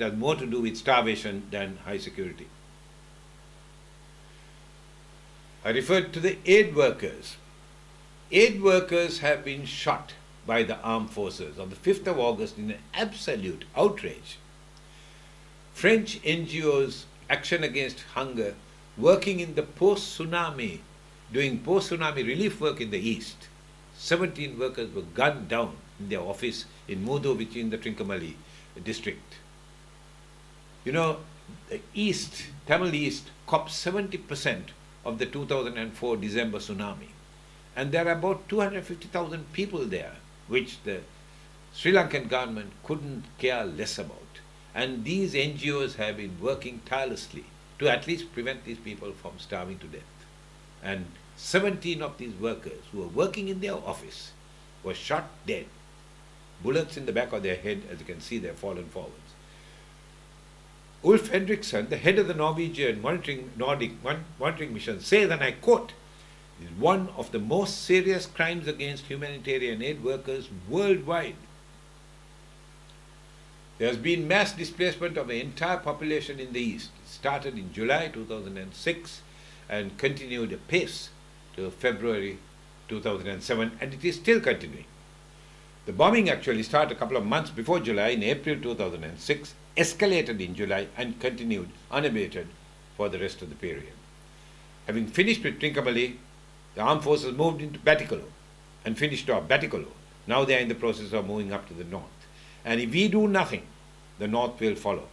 it has more to do with starvation than high security. I referred to the aid workers. Aid workers have been shot by the armed forces on the 5th of August in an absolute outrage. French NGOs, Action Against Hunger, working in the post-tsunami, doing post-tsunami relief work in the east. 17 workers were gunned down in their office in Mudo, which is in the Trincomalee district. You know, the East, Tamil East, copped 70% of the 2004 December tsunami. And there are about 250,000 people there, which the Sri Lankan government couldn't care less about. And these NGOs have been working tirelessly to at least prevent these people from starving to death. And 17 of these workers who were working in their office were shot dead. Bullets in the back of their head, as you can see, they're fallen forwards. Ulf Henriksson, the head of the Norwegian Nordic monitoring mission, says, and I quote, "It is one of the most serious crimes against humanitarian aid workers worldwide." There has been mass displacement of the entire population in the East. It started in July 2006 and continued apace to February 2007, and it is still continuing. The bombing actually started a couple of months before July, in April 2006, escalated in July, and continued unabated for the rest of the period. Having finished with Trincomalee, the armed forces moved into Batticaloa and finished off Batticaloa. Now they are in the process of moving up to the north. And if we do nothing, the north will follow.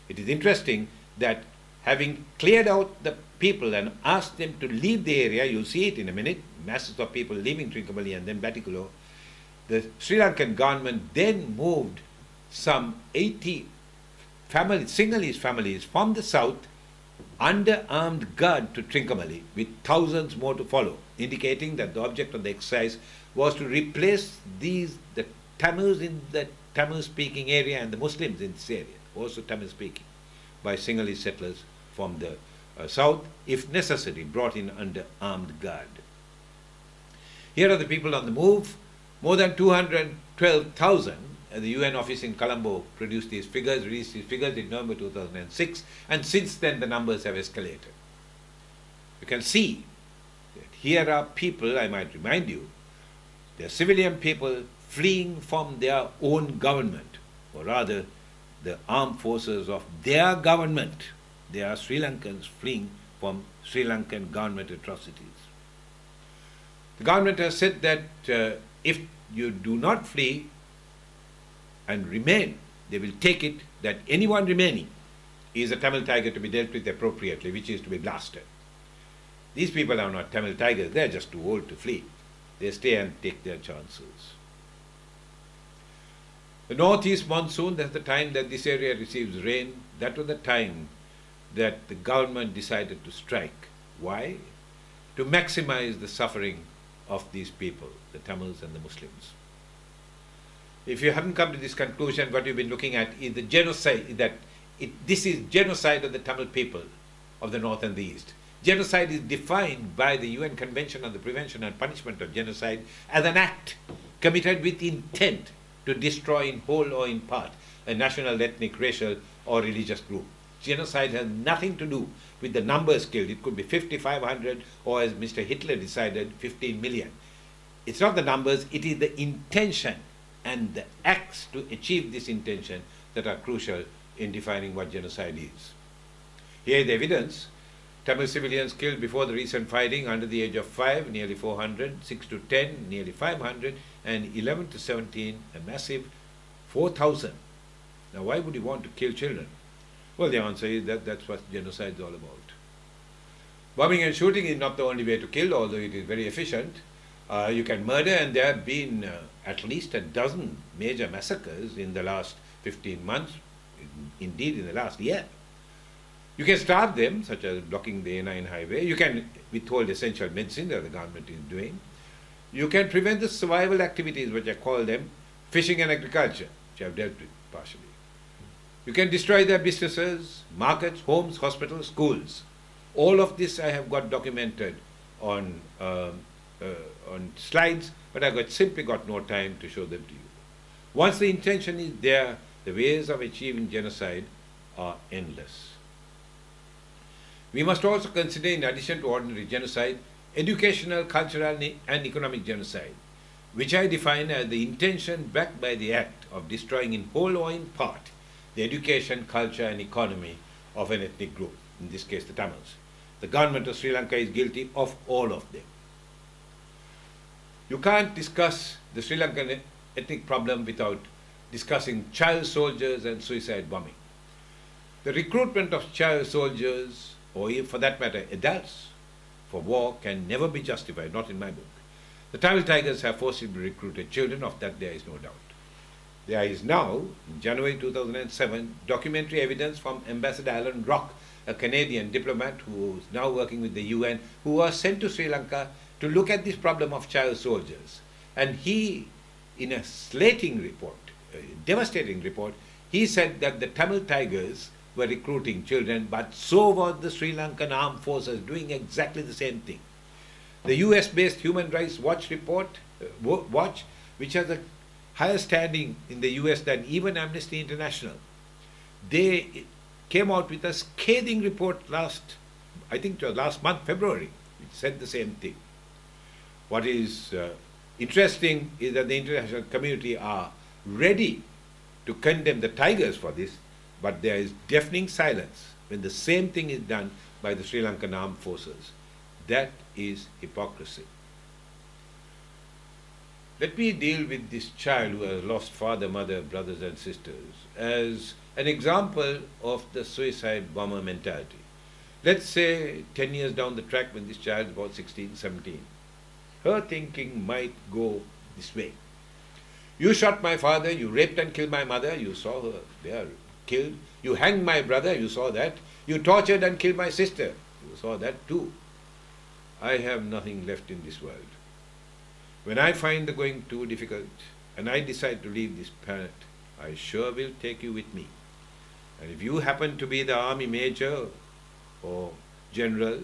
It is interesting that having cleared out the people and asked them to leave the area, you'll see it in a minute, masses of people leaving Trincomalee and then Batticaloa, the Sri Lankan government then moved some 80 families, Sinhalese families from the south under armed guard to Trincomalee, with thousands more to follow, indicating that the object of the exercise was to replace the Tamils in the Tamil-speaking area and the Muslims in this area, also Tamil-speaking, by Sinhalese settlers from the south, if necessary, brought in under armed guard. Here are the people on the move. More than 212,000. The UN office in Colombo produced these figures, released these figures in November 2006, and since then the numbers have escalated. You can see that here are people, I might remind you, they are civilian people fleeing from their own government, or rather the armed forces of their government. They are Sri Lankans fleeing from Sri Lankan government atrocities. The government has said that if you do not flee and remain, they will take it that anyone remaining is a Tamil tiger to be dealt with appropriately, which is to be blasted. These people are not Tamil tigers, they are just too old to flee. They stay and take their chances. The northeast monsoon, that's the time that this area receives rain, that was the time that the government decided to strike. Why? To maximize the suffering of these people, the Tamils and the Muslims. If you haven't come to this conclusion, what you've been looking at is the genocide, this is genocide of the Tamil people of the north and the east. Genocide is defined by the UN Convention on the Prevention and Punishment of Genocide as an act committed with intent to destroy in whole or in part a national, ethnic, racial or religious group. Genocide has nothing to do with the numbers killed. It could be 5,500 or, as Mr. Hitler decided, 15 million. It's not the numbers, it is the intention and the acts to achieve this intention that are crucial in defining what genocide is. Here is the evidence. Tamil civilians killed before the recent fighting under the age of 5, nearly 400, 6 to 10, nearly 500, and 11 to 17, a massive 4,000. Now why would you want to kill children? Well, the answer is that that's what genocide is all about. Bombing and shooting is not the only way to kill, although it is very efficient. You can murder, and there have been at least a dozen major massacres in the last 15 months, indeed in the last year. You can starve them, such as blocking the A9 highway. You can withhold essential medicine that the government is doing. You can prevent the survival activities, which I call them fishing and agriculture, which I have dealt with partially. You can destroy their businesses, markets, homes, hospitals, schools. All of this I have got documented on slides, but I simply got no time to show them to you. Once the intention is there, the ways of achieving genocide are endless. We must also consider, in addition to ordinary genocide, educational, cultural and economic genocide, which I define as the intention backed by the act of destroying in whole or in part the education, culture and economy of an ethnic group, in this case the Tamils. The government of Sri Lanka is guilty of all of them. You can't discuss the Sri Lankan ethnic problem without discussing child soldiers and suicide bombing. The recruitment of child soldiers, or for that matter adults, for war can never be justified, not in my book. The Tamil Tigers have forcibly recruited children, of that there is no doubt. There is now, in January 2007, documentary evidence from Ambassador Alan Rock, a Canadian diplomat who is now working with the UN, who was sent to Sri Lanka to look at this problem of child soldiers. And he, in a slating report, a devastating report, he said that the Tamil Tigers were recruiting children, but so were the Sri Lankan armed forces doing exactly the same thing. The US-based Human Rights Watch report, which has a higher standing in the US than even Amnesty International, they came out with a scathing report last month, February, which said the same thing. What is interesting is that the international community are ready to condemn the Tigers for this, but there is deafening silence when the same thing is done by the Sri Lankan armed forces. That is hypocrisy. Let me deal with this child who has lost father, mother, brothers and sisters as an example of the suicide bomber mentality. Let's say 10 years down the track, when this child is about 16, 17. Her thinking might go this way. You shot my father, you raped and killed my mother, you saw her there killed. You hanged my brother, you saw that. You tortured and killed my sister, you saw that too. I have nothing left in this world. When I find the going too difficult and I decide to leave this planet, I sure will take you with me. And if you happen to be the army major or general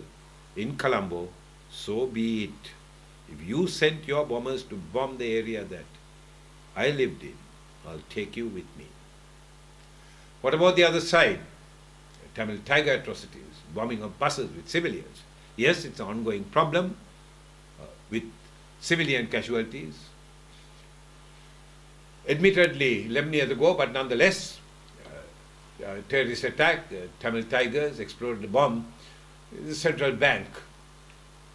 in Colombo, so be it. If you sent your bombers to bomb the area that I lived in, I'll take you with me. What about the other side? Tamil Tiger atrocities, bombing of buses with civilians. Yes, it's an ongoing problem with civilian casualties. Admittedly, 11 years ago, but nonetheless, terrorist attack, Tamil Tigers exploded a bomb in the central bank,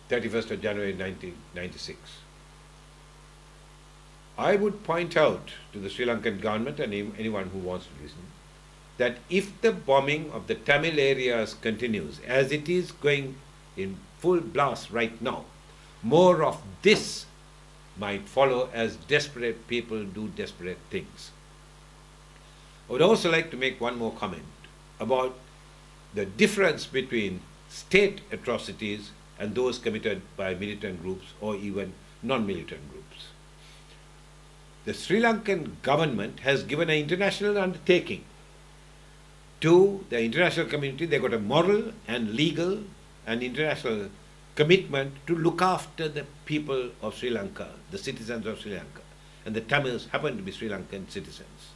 31st of January 1996. I would point out to the Sri Lankan government and anyone who wants to listen that if the bombing of the Tamil areas continues as it is going in full blast right now, more of this might follow as desperate people do desperate things. I would also like to make one more comment about the difference between state atrocities and those committed by militant groups or even non-militant groups. The Sri Lankan government has given an international undertaking to the international community. They got a moral and legal and international commitment to look after the people of Sri Lanka, the citizens of Sri Lanka, and the Tamils happen to be Sri Lankan citizens.